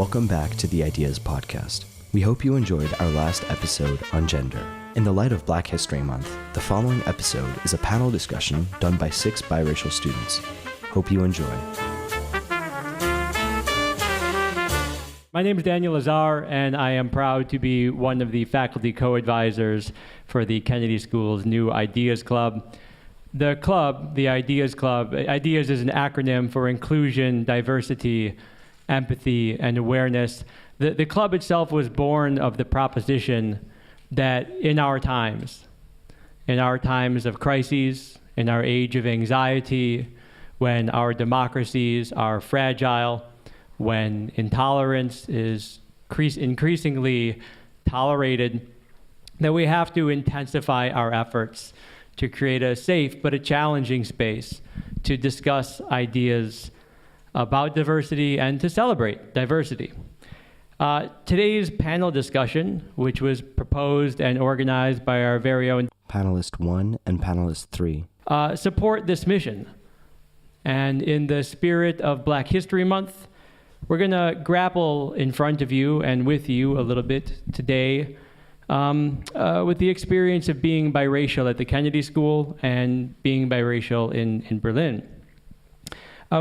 Welcome back to the Ideas Podcast. We hope you enjoyed our last episode on gender. In the light of Black History Month, the following episode is a panel discussion done by 6 biracial students. Hope you enjoy. My name is Daniel Lazar, and I am proud to be one of the faculty co-advisors for the Kennedy School's new Ideas Club. The club, the Ideas Club, Ideas is an acronym for inclusion, diversity, empathy, and awareness. The club itself was born of the proposition that in our times of crises, in our age of anxiety, when our democracies are fragile, when intolerance is increasingly tolerated, that we have to intensify our efforts to create a safe but a challenging space to discuss ideas about diversity and to celebrate diversity. Today's panel discussion, which was proposed and organized by our very own Panelist 1 and Panelist 3. Support this mission. And in the spirit of Black History Month, we're going to grapple in front of you and with you a little bit today with the experience of being biracial at the Kennedy School and being biracial in Berlin.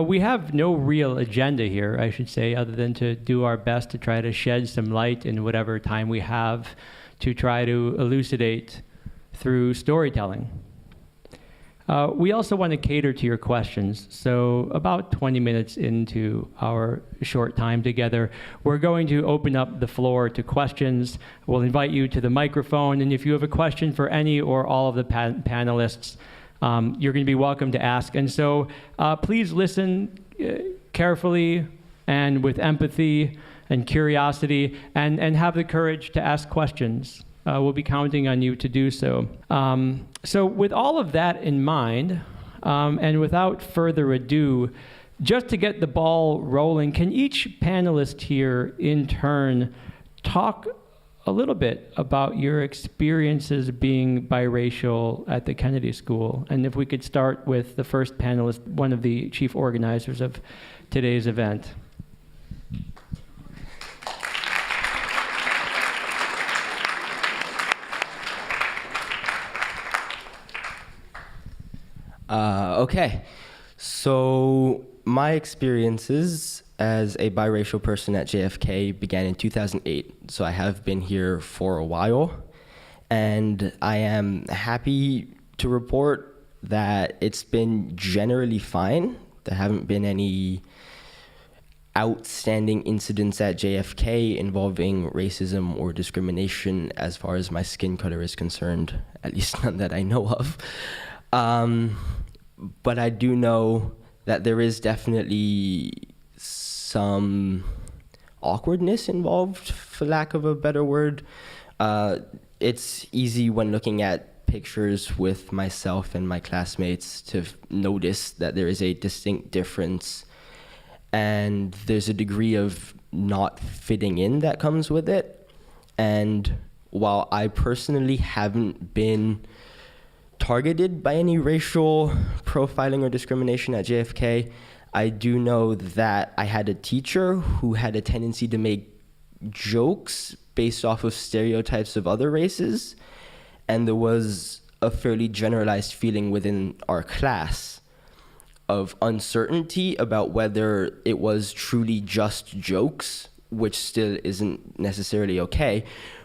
We have no real agenda here, I should say, other than to do our best to try to shed some light in whatever time we have to try to elucidate through storytelling. We also want to cater to your questions. So about 20 minutes into our short time together, we're going to open up the floor to questions. We'll invite you to the microphone, and if you have a question for any or all of the panelists, you're going to be welcome to ask. And so please listen carefully and with empathy and curiosity, and have the courage to ask questions. We'll be counting on you to do so. So with all of that in mind, and without further ado, just to get the ball rolling, can each panelist here in turn talk a little bit about your experiences being biracial at the Kennedy School? And if we could start with the first panelist, one of the chief organizers of today's event. Okay, so my experiences as a biracial person at JFK began in 2008, so I have been here for a while, and I am happy to report that it's been generally fine. There haven't been any outstanding incidents at JFK involving racism or discrimination as far as my skin color is concerned, at least none that I know of. But I do know that there is definitely some awkwardness involved, for lack of a better word. It's easy when looking at pictures with myself and my classmates to notice that there is a distinct difference, and there's a degree of not fitting in that comes with it. And while I personally haven't been targeted by any racial profiling or discrimination at JFK, I do know that I had a teacher who had a tendency to make jokes based off of stereotypes of other races, and there was a fairly generalized feeling within our class of uncertainty about whether it was truly just jokes, which still isn't necessarily okay,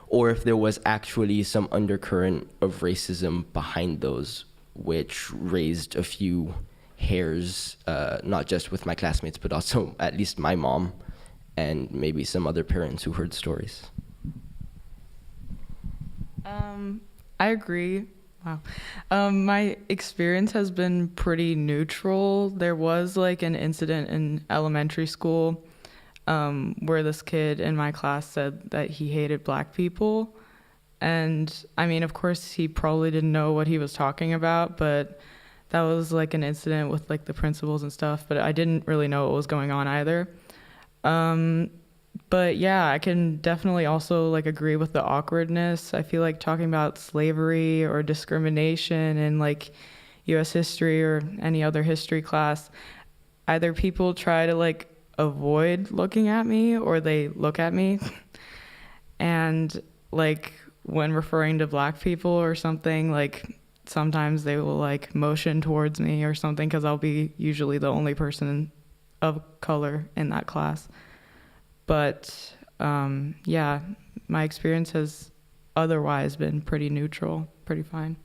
or if there was actually some undercurrent of racism behind those, which raised a few hairs, not just with my classmates, but also at least my mom and maybe some other parents who heard stories. I agree. Wow. My experience has been pretty neutral. There was like an incident in elementary school where this kid in my class said that he hated Black people. And I mean, of course, he probably didn't know what he was talking about, but that was like an incident with like the principals and stuff, but I didn't really know what was going on either. But yeah, I can definitely also like agree with the awkwardness. I feel like talking about slavery or discrimination in like US history or any other history class, either people try to like avoid looking at me or they look at me. And like when referring to black people or something, like sometimes they will like motion towards me or something because I'll be usually the only person of color in that class. But yeah, my experience has otherwise been pretty neutral, pretty fine.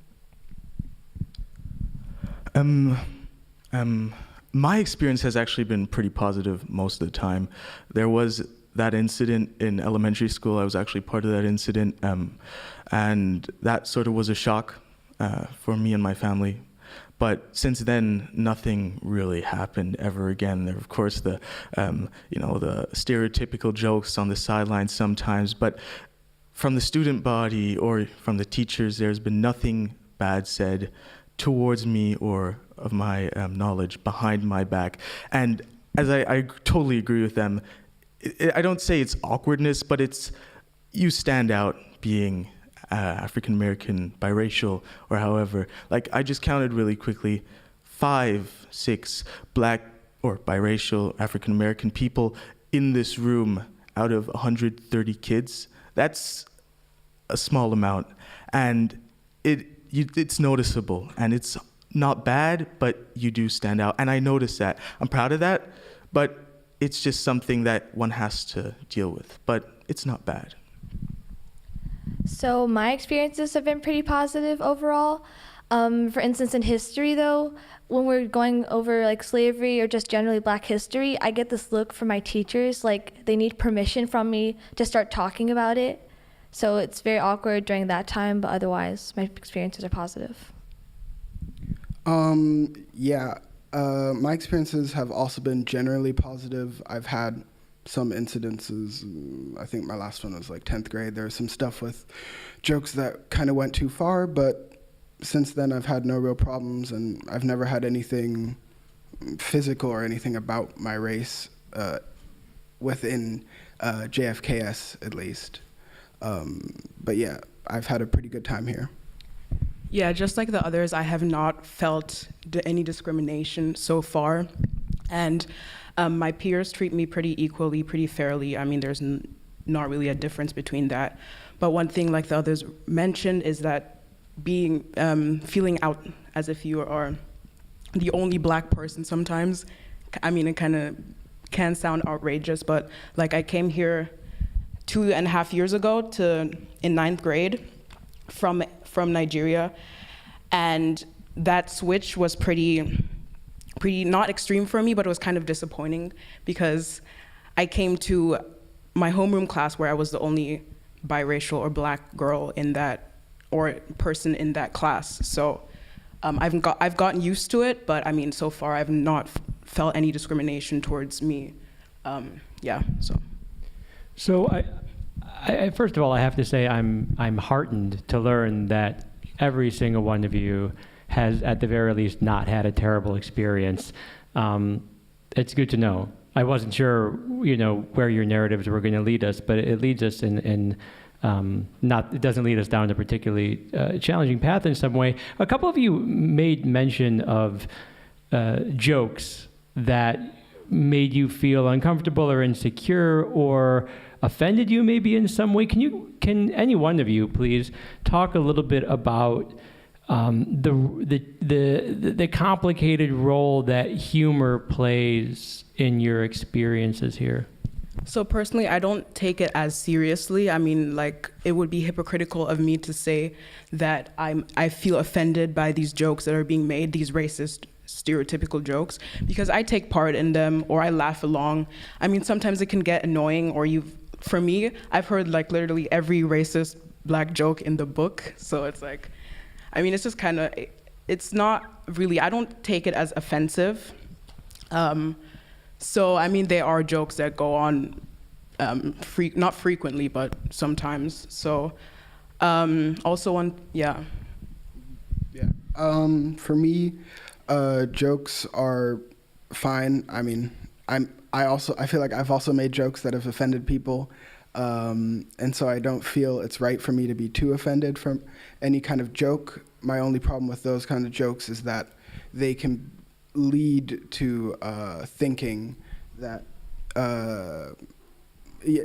My experience has actually been pretty positive most of the time. There was that incident in elementary school. I was actually part of that incident, and that sort of was a shock for me and my family. But since then, nothing really happened ever again. There, of course, the the stereotypical jokes on the sidelines sometimes, but from the student body or from the teachers, there's been nothing bad said towards me or of my knowledge behind my back. And as I totally agree with them, I don't say it's awkwardness, but it's you stand out being African American, biracial, or however. Like I just counted really quickly, 5, 6 black or biracial African American people in this room out of 130 kids. That's a small amount, and it's noticeable, and it's not bad, but you do stand out, and I notice that. I'm proud of that, but it's just something that one has to deal with, but it's not bad. So my experiences have been pretty positive overall. For instance, in history though, when we're going over like slavery or just generally black history, I get this look from my teachers, like they need permission from me to start talking about it. So it's very awkward during that time, but otherwise my experiences are positive. My experiences have also been generally positive. I've had some incidences. I think my last one was like 10th grade. There was some stuff with jokes that kind of went too far, but since then I've had no real problems, and I've never had anything physical or anything about my race within JFKS at least. But yeah, I've had a pretty good time here. Yeah, just like the others, I have not felt any discrimination so far. And my peers treat me pretty equally, pretty fairly. I mean, there's not really a difference between that. But one thing, like the others mentioned, is that feeling out as if you are the only black person sometimes. I mean, it kind of can sound outrageous, but like I came here 2.5 years ago in 9th grade from Nigeria, and that switch was pretty not extreme for me, but it was kind of disappointing because I came to my homeroom class where I was the only biracial or black girl in that, or person in that class. So I've gotten used to it, but I mean, so far I've not felt any discrimination towards me. So I first of all, I have to say I'm heartened to learn that every single one of you has, at the very least, not had a terrible experience. It's good to know. I wasn't sure, where your narratives were going to lead us, but it leads us it doesn't lead us down a particularly challenging path in some way. A couple of you made mention of jokes that made you feel uncomfortable or insecure or offended you maybe in some way. Can any one of you please talk a little bit about the complicated role that humor plays in your experiences here? So personally, I don't take it as seriously. I mean, like, it would be hypocritical of me to say that I feel offended by these jokes that are being made, these racist, stereotypical jokes, because I take part in them or I laugh along. I mean, sometimes it can get annoying, or for me, I've heard like literally every racist black joke in the book. So it's like, I mean, it's just kind of, it's not really, I don't take it as offensive. So, I mean, there are jokes that go on, not frequently, but sometimes. So, for me, jokes are fine. I mean, I feel like I've also made jokes that have offended people. And so I don't feel it's right for me to be too offended from any kind of joke. My only problem with those kind of jokes is that they can lead to thinking that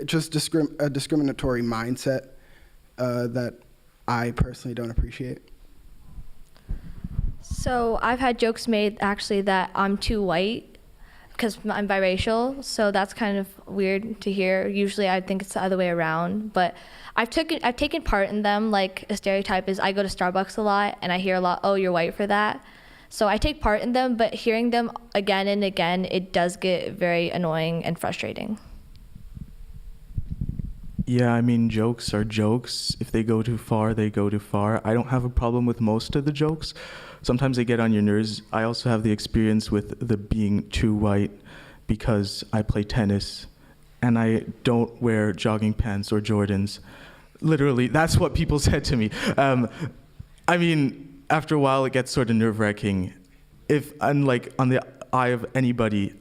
just a discriminatory mindset that I personally don't appreciate. So I've had jokes made actually that I'm too white because I'm biracial, so that's kind of weird to hear. Usually I think it's the other way around, but I've taken part in them. Like a stereotype is I go to Starbucks a lot and I hear a lot, oh, you're white for that. So I take part in them, but hearing them again and again, it does get very annoying and frustrating. Yeah, I mean, jokes are jokes. If they go too far, they go too far. I don't have a problem with most of the jokes. Sometimes they get on your nerves. I also have the experience with the being too white because I play tennis and I don't wear jogging pants or Jordans. Literally, that's what people said to me. I mean, after a while, it gets sort of nerve-wracking. If, unlike on the eye of anybody,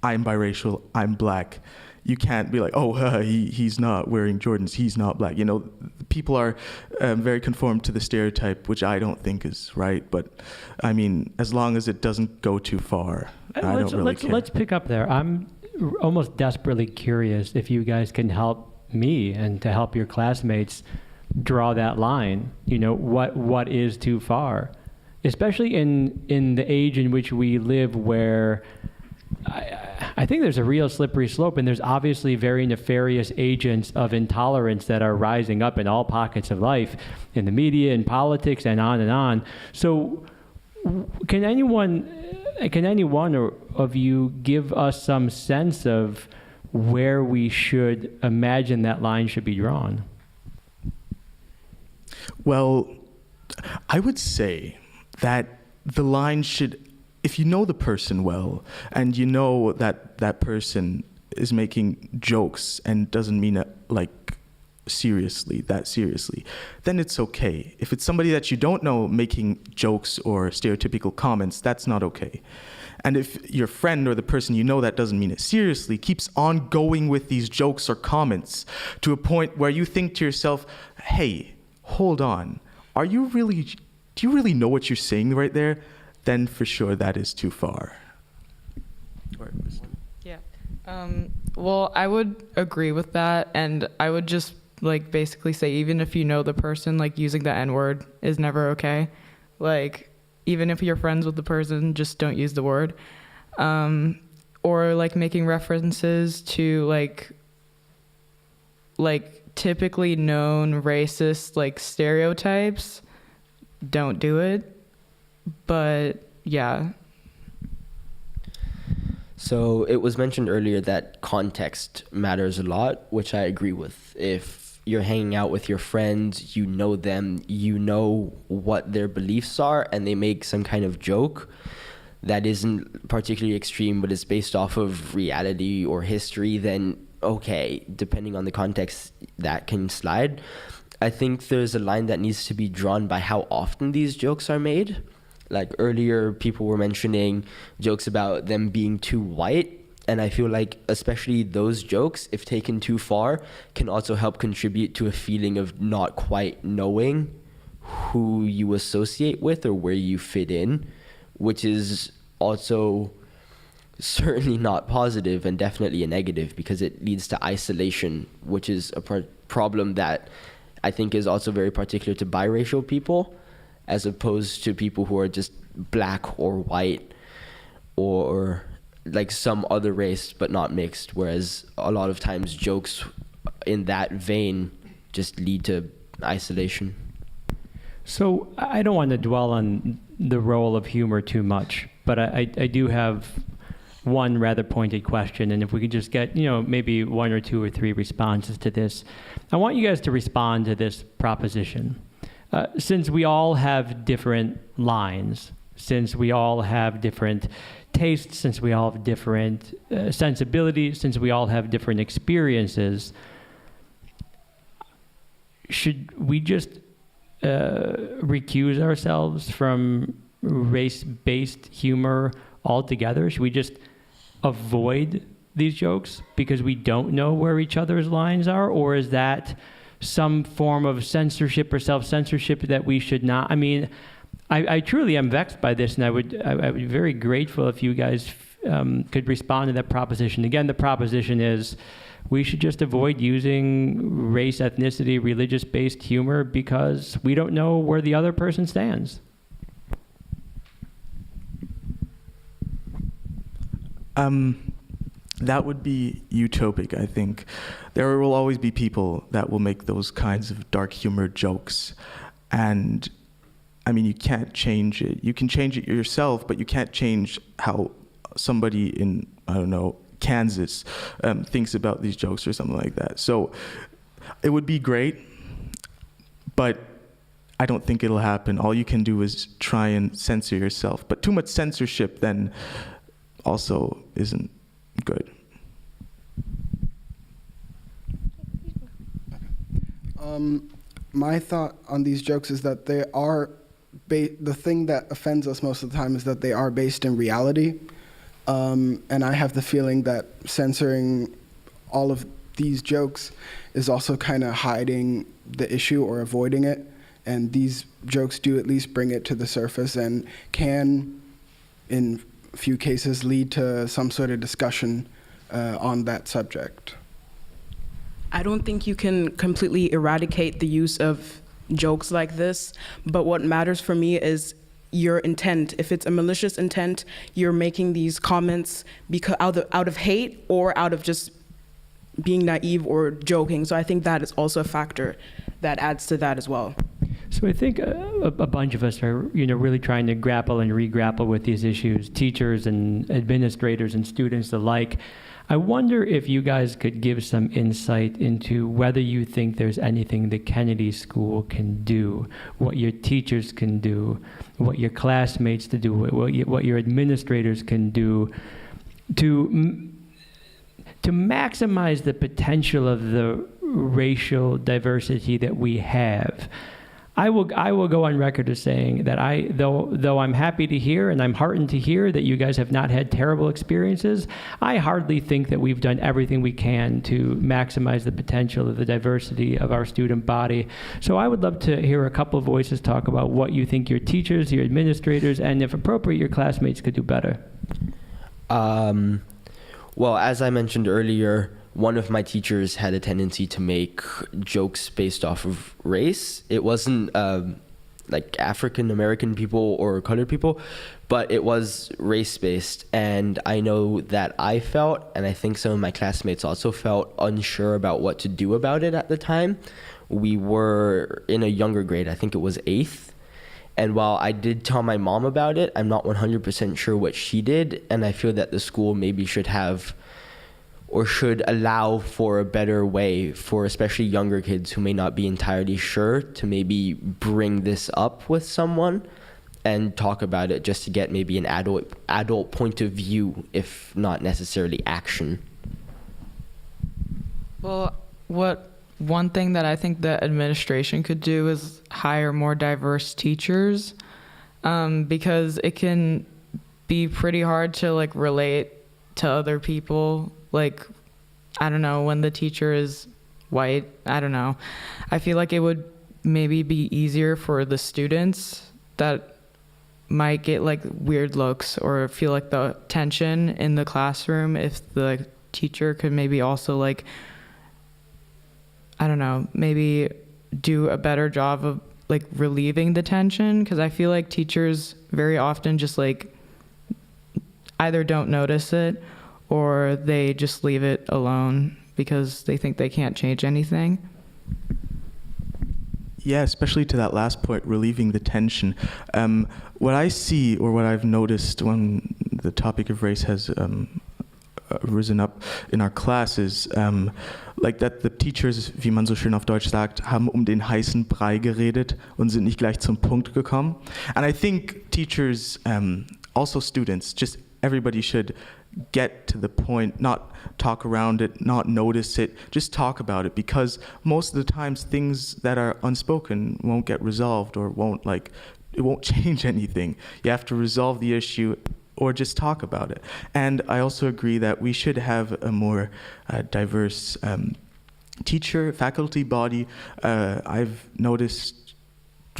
I'm biracial, I'm black. You can't be like, oh, he's not wearing Jordans, he's not black. You know, people are very conformed to the stereotype, which I don't think is right. But I mean, as long as it doesn't go too far, I don't really care. Let's pick up there. I'm almost desperately curious if you guys can help me and to help your classmates draw that line. You know, what is too far, especially in the age in which we live, where I think there's a real slippery slope, and there's obviously very nefarious agents of intolerance that are rising up in all pockets of life, in the media, in politics, and on and on. So can anyone of you give us some sense of where we should imagine that line should be drawn? Well, I would say that the line should, if you know the person well and you know that that person is making jokes and doesn't mean it like seriously, then it's okay. If it's somebody that you don't know making jokes or stereotypical comments, that's not okay. And if your friend or the person you know that doesn't mean it seriously keeps on going with these jokes or comments to a point where you think to yourself, hey, hold on, do you really know what you're saying right there? Then for sure that is too far. Yeah. Well, I would agree with that, and I would just like basically say, even if you know the person, like using the N-word is never okay. Like, even if you're friends with the person, just don't use the word. Or like making references to like typically known racist like stereotypes, don't do it. But yeah. So it was mentioned earlier that context matters a lot, which I agree with. If you're hanging out with your friends, you know them, you know what their beliefs are, and they make some kind of joke that isn't particularly extreme, but is based off of reality or history, then okay, depending on the context, that can slide. I think there's a line that needs to be drawn by how often these jokes are made. Like earlier, people were mentioning jokes about them being too white. And I feel like especially those jokes, if taken too far, can also help contribute to a feeling of not quite knowing who you associate with or where you fit in, which is also certainly not positive and definitely a negative, because it leads to isolation, which is a problem that I think is also very particular to biracial people, as opposed to people who are just black or white or like some other race but not mixed, whereas a lot of times jokes in that vein just lead to isolation. So I don't want to dwell on the role of humor too much, but I do have one rather pointed question, and if we could just get, maybe 1 or 2 or 3 responses to this. I want you guys to respond to this proposition. Since we all have different lines, since we all have different tastes, since we all have different sensibilities, since we all have different experiences, should we just recuse ourselves from race-based humor altogether? Should we just avoid these jokes because we don't know where each other's lines are? Or is that some form of censorship or self-censorship that we should not? I mean, I truly am vexed by this, and I would be very grateful if you guys could respond to that proposition. Again, the proposition is we should just avoid using race, ethnicity, religious-based humor because we don't know where the other person stands. That would be utopic, I think. There will always be people that will make those kinds of dark humor jokes. And I mean, you can't change it. You can change it yourself, but you can't change how somebody in, I don't know, Kansas thinks about these jokes or something like that. So it would be great, but I don't think it'll happen. All you can do is try and censor yourself. But too much censorship then also isn't good. My thought on these jokes is that they are the thing that offends us most of the time is that they are based in reality. And I have the feeling that censoring all of these jokes is also kind of hiding the issue or avoiding it. And these jokes do at least bring it to the surface and can, in a few cases, lead to some sort of discussion on that subject. I don't think you can completely eradicate the use of jokes like this, but what matters for me is your intent. If it's a malicious intent, you're making these comments because out of hate or out of just being naive or joking. So I think that is also a factor that adds to that as well. So I think a bunch of us are, really trying to grapple and re-grapple with these issues, teachers and administrators and students alike. I wonder if you guys could give some insight into whether you think there's anything the Kennedy School can do, what your teachers can do, what your classmates to do, what your administrators can do to maximize the potential of the racial diversity that we have. I will go on record as saying that though I'm happy to hear and I'm heartened to hear that you guys have not had terrible experiences, I hardly think that we've done everything we can to maximize the potential of the diversity of our student body. So I would love to hear a couple of voices talk about what you think your teachers, your administrators, and if appropriate, your classmates could do better. Well, as I mentioned earlier, one of my teachers had a tendency to make jokes based off of race. It wasn't like African American people or colored people, but it was race-based. And I know that I felt, and I think some of my classmates also felt, unsure about what to do about it at the time. We were in a younger grade, I think it was 8th. And while I did tell my mom about it, I'm not 100% sure what she did. And I feel that the school maybe should have or should allow for a better way for especially younger kids who may not be entirely sure to maybe bring this up with someone and talk about it just to get maybe an adult point of view, if not necessarily action. Well, one thing that I think the administration could do is hire more diverse teachers, because it can be pretty hard to relate to other people. I don't know, when the teacher is white, I don't know. I feel like it would maybe be easier for the students that might get weird looks or feel the tension in the classroom if the teacher could maybe also I don't know, maybe do a better job of relieving the tension, because I feel like teachers very often just either don't notice it or they just leave it alone because they think they can't change anything. Yeah, especially to that last point, relieving the tension. What I see, or what I've noticed when the topic of race has risen up in our classes, that the teachers, wie man so schön auf Deutsch sagt, haben den heißen Brei geredet und sind nicht gleich zum Punkt gekommen. And I think teachers, also students, just everybody should get to the point, not talk around it, not notice it, just talk about it, because most of the times things that are unspoken won't get resolved or it won't change anything. You have to resolve the issue or just talk about it. And I also agree that we should have a more diverse faculty body. I've noticed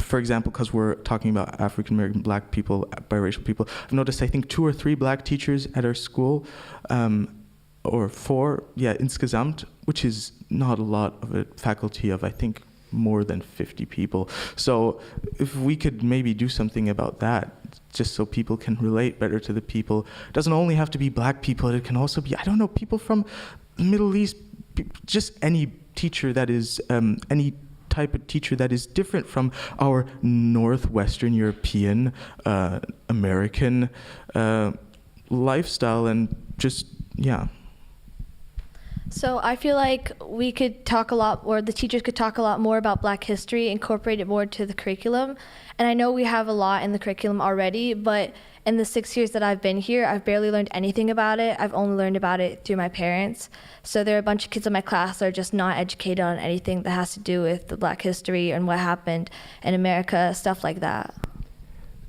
for example, because we're talking about African American black people, biracial people, I've noticed I think 2 or 3 black teachers at our school, or 4, insgesamt, which is not a lot of a faculty of, I think, more than 50 people. So if we could maybe do something about that, just so people can relate better to the people. It doesn't only have to be black people, it can also be, I don't know, people from the Middle East, just any teacher that is, any type of teacher that is different from our Northwestern European, American lifestyle, and just, So I feel like we could talk a lot, or the teachers could talk a lot more about Black history, incorporate it more to the curriculum. And I know we have a lot in the curriculum already, but in the 6 years that I've been here, I've barely learned anything about it. I've only learned about it through my parents. So there are a bunch of kids in my class that are just not educated on anything that has to do with the Black history and what happened in America, stuff like that.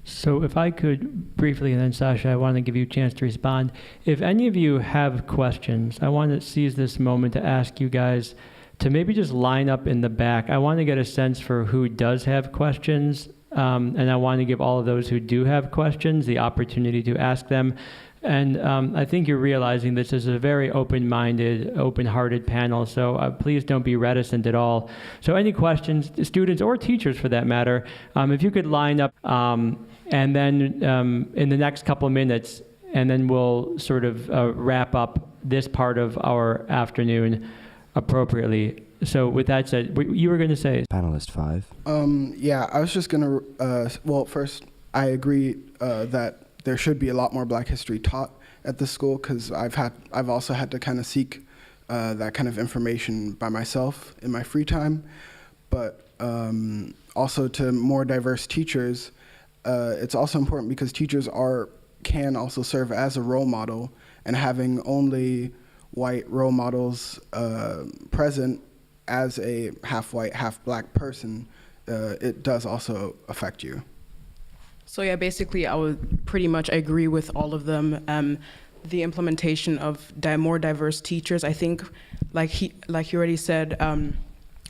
So if I could briefly, and then Sasha, I want to give you a chance to respond. If any of you have questions, I want to seize this moment to ask you guys to maybe just line up in the back. I want to get a sense for who does have questions, and I want to give all of those who do have questions the opportunity to ask them. And I think you're realizing this is a very open-minded, open-hearted panel, so please don't be reticent at all. So any questions, students or teachers for that matter, if you could line up, and then in the next couple of minutes, and then we'll sort of wrap up this part of our afternoon appropriately. So with that said, you were going to say? Panelist 5. I was just going to, well, first, I agree that there should be a lot more Black history taught at the school, because I've also had to kind of seek that kind of information by myself in my free time. But also to more diverse teachers, it's also important because teachers can also serve as a role model, and having only white role models present as a half white, half black person, it does also affect you. So yeah, basically I would pretty much agree with all of them. The implementation of more diverse teachers, I think, like he already said,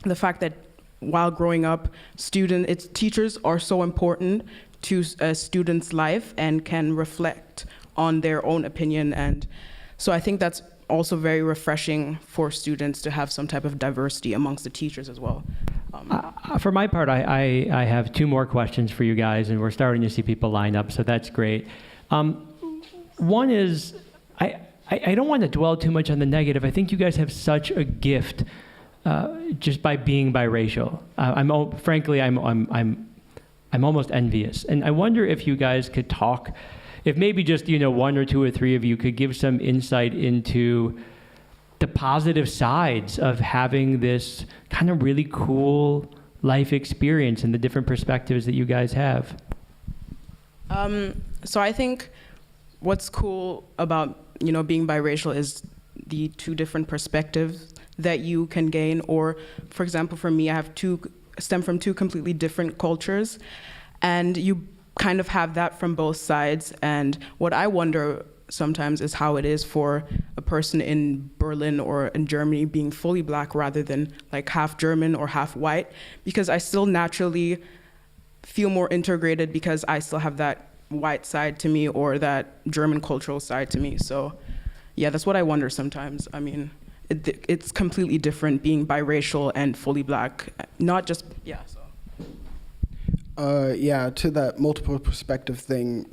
the fact that while growing up, teachers are so important to a student's life and can reflect on their own opinion. And so I think that's also very refreshing for students to have some type of diversity amongst the teachers as well. For my part, I have 2 more questions for you guys, and we're starting to see people line up, so that's great. One is, I don't want to dwell too much on the negative. I think you guys have such a gift just by being biracial. Frankly, I'm almost envious, and I wonder if you guys could talk, if maybe just 1 or 2 or 3 of you could give some insight into the positive sides of having this kind of really cool life experience and the different perspectives that you guys have. So I think what's cool about being biracial is the 2 different perspectives that you can gain. Or, for example, for me, I have stem from 2 completely different cultures, and you kind of have that from both sides. And what I wonder sometimes is how it is for a person in Berlin or in Germany being fully black rather than like half German or half white, because I still naturally feel more integrated because I still have that white side to me or that German cultural side to me. So yeah, that's what I wonder sometimes. I mean, it's completely different being biracial and fully black, not just, so. To that multiple perspective thing,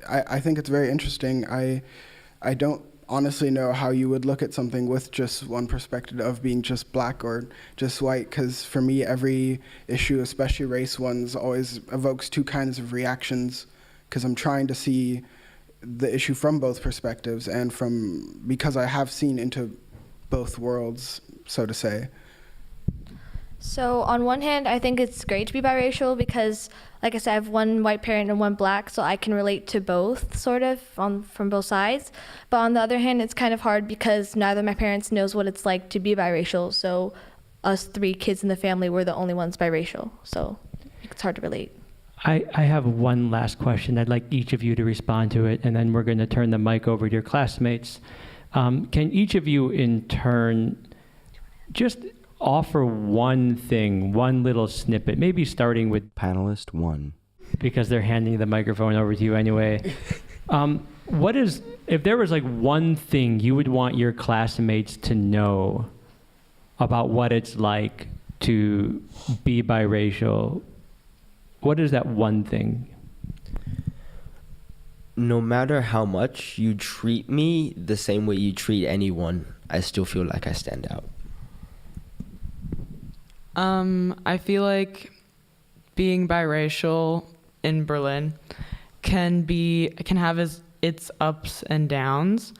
I think it's very interesting. I don't honestly know how you would look at something with just one perspective of being just black or just white, because for me, every issue, especially race ones, always evokes 2 kinds of reactions, because I'm trying to see the issue from both perspectives and because I have seen into both worlds, so to say. So on one hand, I think it's great to be biracial because, like I said, I have 1 white parent and 1 black, so I can relate to both, sort of, from both sides. But on the other hand, it's kind of hard because neither of my parents knows what it's like to be biracial, so us 3 kids in the family, we're the only ones biracial, so it's hard to relate. I have one last question. I'd like each of you to respond to it, and then we're going to turn the mic over to your classmates. Can each of you, in turn, just offer one thing, one little snippet, maybe starting with, Panelist 1. because they're handing the microphone over to you anyway. If there was like one thing you would want your classmates to know about what it's like to be biracial, what is that one thing? No matter how much you treat me the same way you treat anyone, I still feel like I stand out. I feel like being biracial in Berlin can have its ups and downs.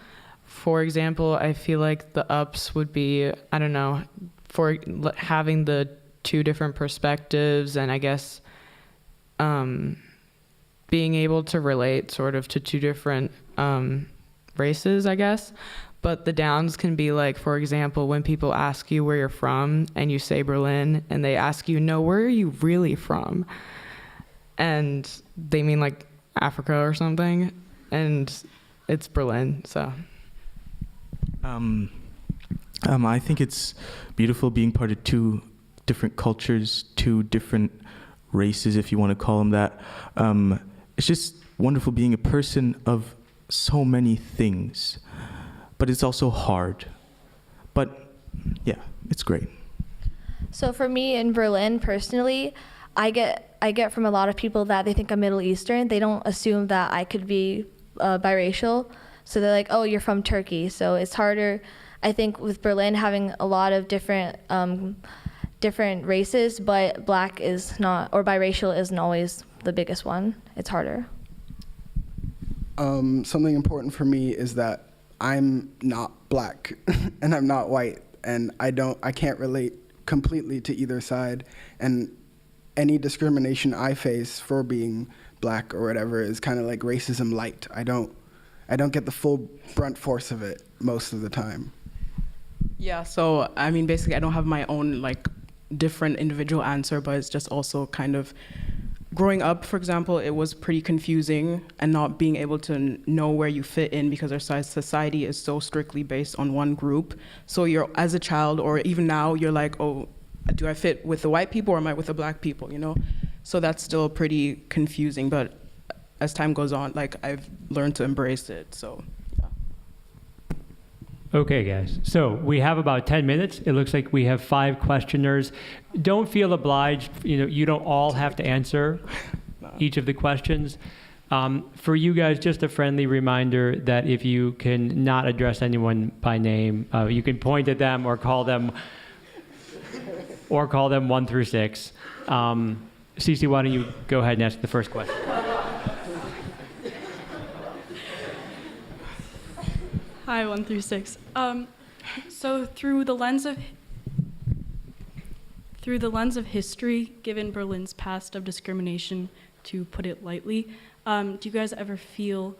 For example, I feel like the ups would be, I don't know, for having the two different perspectives, and I guess being able to relate sort of to two different races, I guess. But the downs can be like, for example, when people ask you where you're from and you say Berlin, and they ask you, no, where are you really from? And they mean like Africa or something, and it's Berlin, so. I think it's beautiful being part of two different cultures, two different races, if you want to call them that. It's just wonderful being a person of so many things, but it's also hard. But yeah, it's great. So for me in Berlin, personally, I get from a lot of people that they think I'm Middle Eastern. They don't assume that I could be biracial. So they're like, oh, you're from Turkey. So it's harder, I think, with Berlin having a lot of different races, but black is not, or biracial isn't always the biggest one. It's harder. Something important for me is that I'm not black and I'm not white, and I can't relate completely to either side, and any discrimination I face for being black or whatever is kind of like racism light. I don't get the full brunt force of it most of the time. Yeah, so I mean, basically I don't have my own like different individual answer, but it's just also kind of growing up, for example, it was pretty confusing and not being able to know where you fit in because our society is so strictly based on one group. So you're, as a child, or even now, you're like, oh, do I fit with the white people or am I with the black people, you know? So that's still pretty confusing, but as time goes on, like I've learned to embrace it, so. Okay, guys. So we have about 10 minutes. It looks like we have 5 questioners. Don't feel obliged. You don't all have to answer each of the questions. For you guys, just a friendly reminder that if you can not address anyone by name, you can point at them or call them 1 through 6. Cece, why don't you go ahead and ask the first question? Hi, 1 through 6. So through the lens of history, given Berlin's past of discrimination, to put it lightly, do you guys ever feel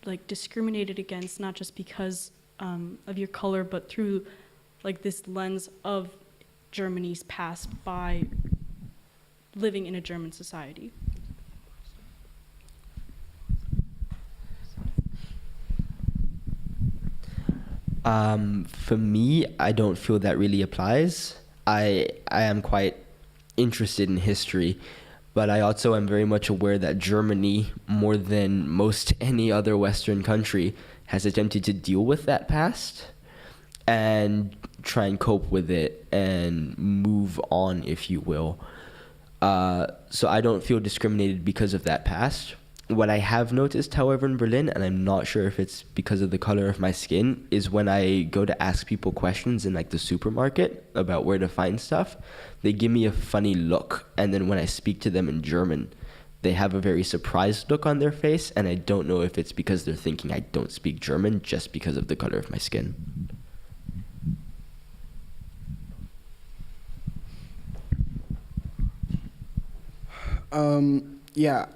like discriminated against, not just because of your color, but through like this lens of Germany's past by living in a German society? For me, I don't feel that really applies. I am quite interested in history, but I also am very much aware that Germany, more than most any other Western country, has attempted to deal with that past and try and cope with it and move on, if you will. So I don't feel discriminated because of that past. What I have noticed, however, in Berlin, and I'm not sure if it's because of the color of my skin, is when I go to ask people questions in like the supermarket about where to find stuff, they give me a funny look. And then when I speak to them in German, they have a very surprised look on their face. And I don't know if it's because they're thinking I don't speak German just because of the color of my skin. Yeah,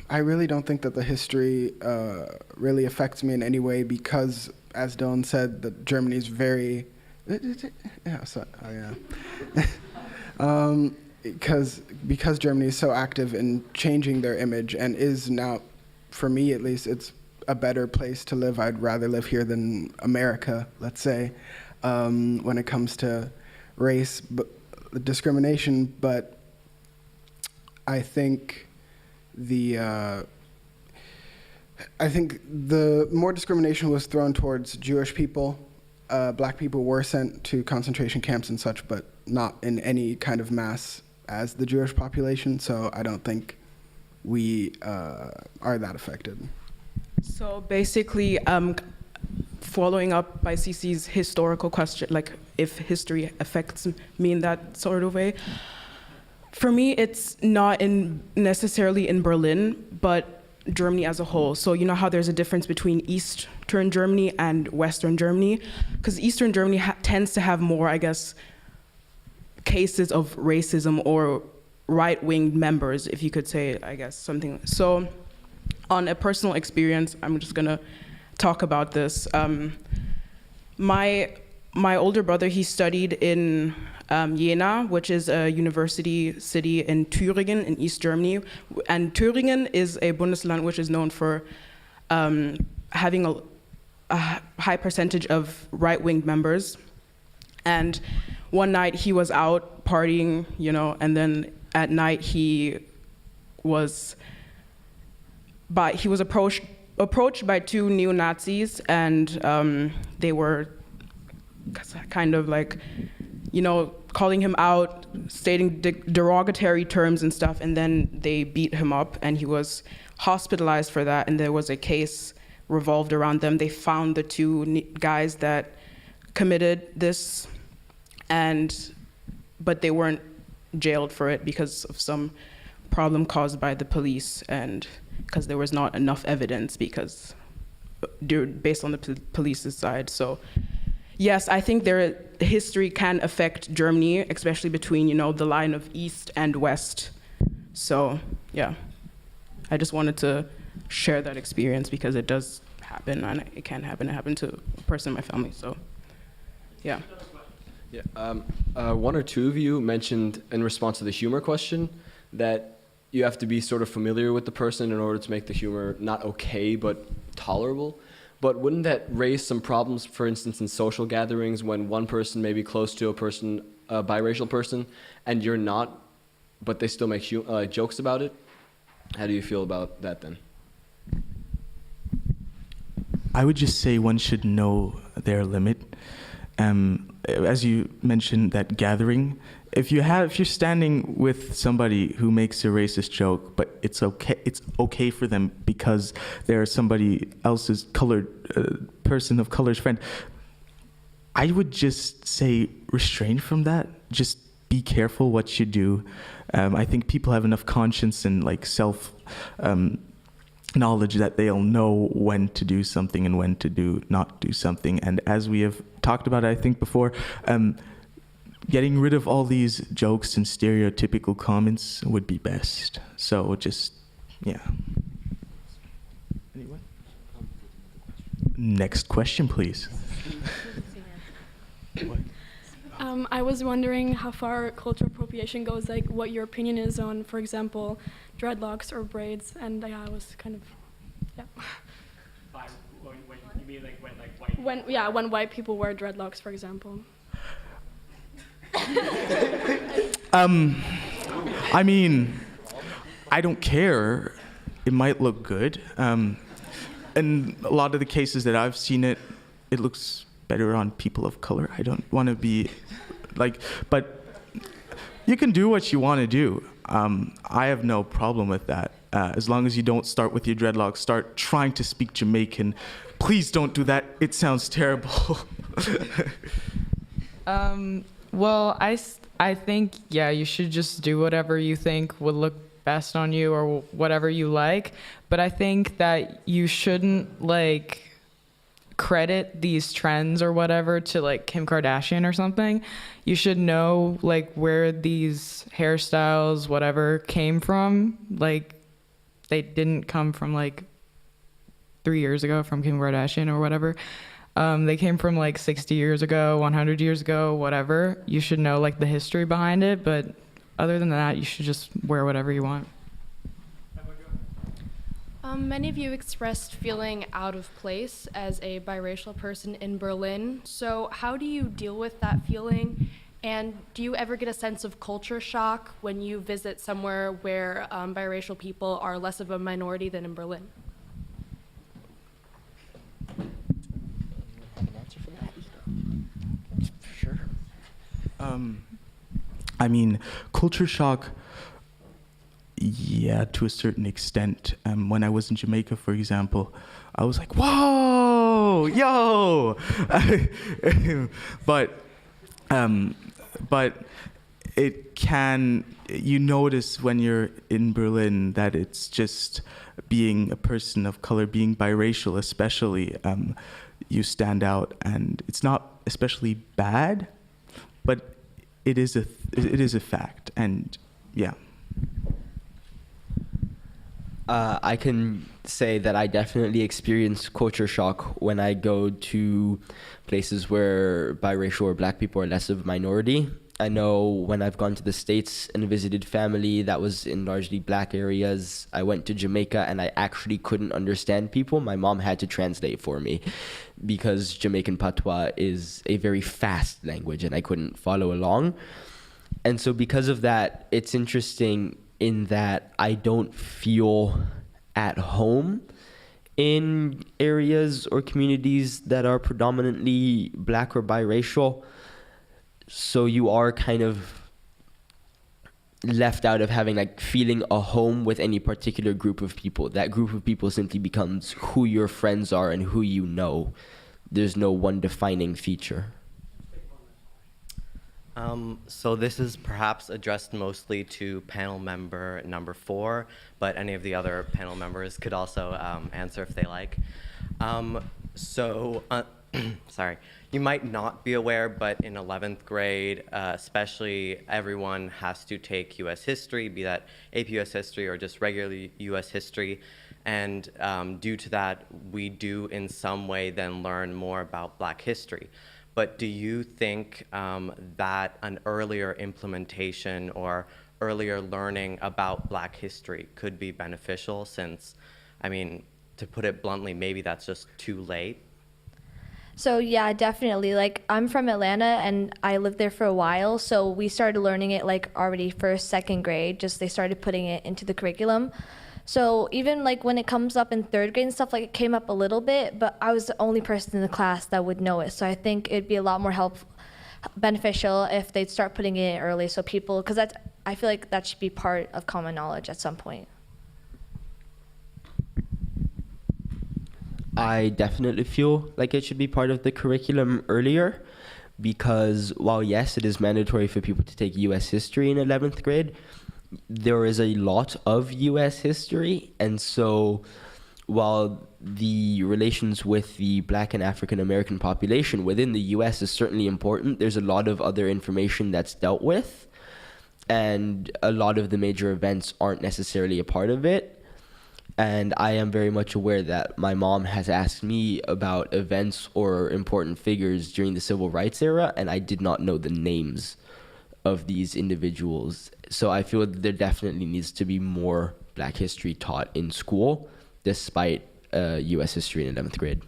I really don't think that the history really affects me in any way because, as Dylan said, that Germany's very, because Germany is so active in changing their image and is now, for me at least, it's a better place to live. I'd rather live here than America, let's say, when it comes to race discrimination, but I think the more discrimination was thrown towards Jewish people. Black people were sent to concentration camps and such, but not in any kind of mass as the Jewish population, so I don't think we are that affected. So basically, following up by CC's historical question, like if history affects me in that sort of way, for me, it's not necessarily in Berlin, but Germany as a whole. So you know how there's a difference between Eastern Germany and Western Germany? Because Eastern Germany tends to have more, I guess, cases of racism or right-wing members, if you could say, I guess, something. So on a personal experience, I'm just gonna talk about this. My older brother, he studied in Jena, which is a university city in Thüringen in East Germany. And Thüringen is a Bundesland which is known for having a high percentage of right-wing members. And one night he was out partying, you know, and then at night he was approached by two neo-Nazis, and they were kind of like, you know, calling him out, stating derogatory terms and stuff, and then they beat him up, and he was hospitalized for that, and there was a case revolved around them. They found the two guys that committed this, but they weren't jailed for it because of some problem caused by the police, and because there was not enough evidence based on the police's side. So yes, I think history can affect Germany, especially between, you know, the line of East and West. So yeah, I just wanted to share that experience because it does happen, and it can happen. It happened to a person in my family, so yeah. Yeah, one or two of you mentioned in response to the humor question that you have to be sort of familiar with the person in order to make the humor not okay, but tolerable. But wouldn't that raise some problems, for instance, in social gatherings when one person may be close to a biracial person, and you're not, but they still make jokes about it? How do you feel about that then? I would just say one should know their limit. As you mentioned, that gathering, if you're standing with somebody who makes a racist joke, but it's okay for them because they're somebody else's colored person of color's friend, I would just say restrain from that. Just be careful what you do. I think people have enough conscience and like self knowledge that they'll know when to do something and when to not do something. And as we have talked about, I think before, getting rid of all these jokes and stereotypical comments would be best. So just, yeah. Anyone? Next question, please. I was wondering how far cultural appropriation goes, like what your opinion is on, for example, dreadlocks or braids, and I was kind of, yeah. You mean like when white? When white people wear dreadlocks, for example. I mean, I don't care. It might look good. And a lot of the cases that I've seen it looks better on people of color. I don't want to be like, but you can do what you want to do. I have no problem with that. As long as you don't start with your dreadlocks, start trying to speak Jamaican. Please don't do that. It sounds terrible. Well, I think, yeah, you should just do whatever you think would look best on you or whatever you like. But I think that you shouldn't, like, credit these trends or whatever to, like, Kim Kardashian or something. You should know, like, where these hairstyles, whatever, came from. Like, they didn't come from, like, 3 years ago from Kim Kardashian or whatever. They came from like 60 years ago, 100 years ago, whatever. You should know like the history behind it, but other than that, you should just wear whatever you want. Many of you expressed feeling out of place as a biracial person in Berlin. So how do you deal with that feeling? And do you ever get a sense of culture shock when you visit somewhere where biracial people are less of a minority than in Berlin? Sure. I mean, culture shock, yeah, to a certain extent. When I was in Jamaica, for example, I was like, whoa, yo! but it can, you notice when you're in Berlin that it's just being a person of color, being biracial especially, you stand out, and it's not especially bad, but it is a fact, and yeah. I can say that I definitely experience culture shock when I go to places where biracial or black people are less of a minority. I know when I've gone to the States and visited family that was in largely black areas, I went to Jamaica and I actually couldn't understand people. My mom had to translate for me because Jamaican patois is a very fast language and I couldn't follow along. And so because of that, it's interesting in that I don't feel at home in areas or communities that are predominantly black or biracial. So you are kind of left out of having like feeling a home with any particular group of people. That group of people simply becomes who your friends are and who you know. There's no one defining feature. So this is perhaps addressed mostly to panel member number 4, but any of the other panel members could also answer if they like. Sorry, you might not be aware, but in 11th grade, especially, everyone has to take U.S. history, be that AP U.S. history or just regular U.S. history. And due to that, we do in some way then learn more about Black history. But do you think that an earlier implementation or earlier learning about Black history could be beneficial since, I mean, to put it bluntly, maybe that's just too late? So yeah, definitely. Like, I'm from Atlanta and I lived there for a while, so we started learning it like already first, second grade, just they started putting it into the curriculum. So even like when it comes up in third grade and stuff, like it came up a little bit, but I was the only person in the class that would know it. So I think it'd be a lot more beneficial if they'd start putting it in early, so people, because I feel like that should be part of common knowledge at some point. I definitely feel like it should be part of the curriculum earlier because while yes, it is mandatory for people to take U.S. history in 11th grade, there is a lot of U.S. history. And so while the relations with the Black and African American population within the U.S. is certainly important, there's a lot of other information that's dealt with. And a lot of the major events aren't necessarily a part of it. And I am very much aware that my mom has asked me about events or important figures during the civil rights era, and I did not know the names of these individuals. So I feel that there definitely needs to be more Black history taught in school, despite U.S. history in 11th grade.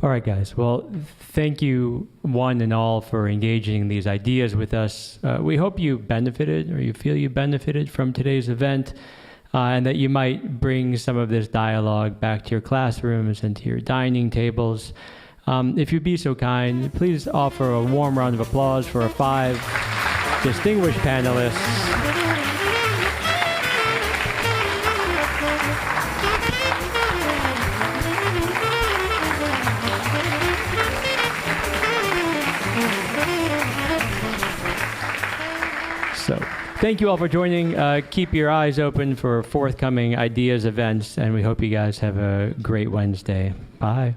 All right, guys. Well, thank you one and all for engaging in these ideas with us. We hope you benefited or you feel you benefited from today's event and that you might bring some of this dialogue back to your classrooms and to your dining tables. If you'd be so kind, please offer a warm round of applause for our 5 distinguished panelists. So, thank you all for joining. Keep your eyes open for forthcoming ideas, events, and we hope you guys have a great Wednesday. Bye.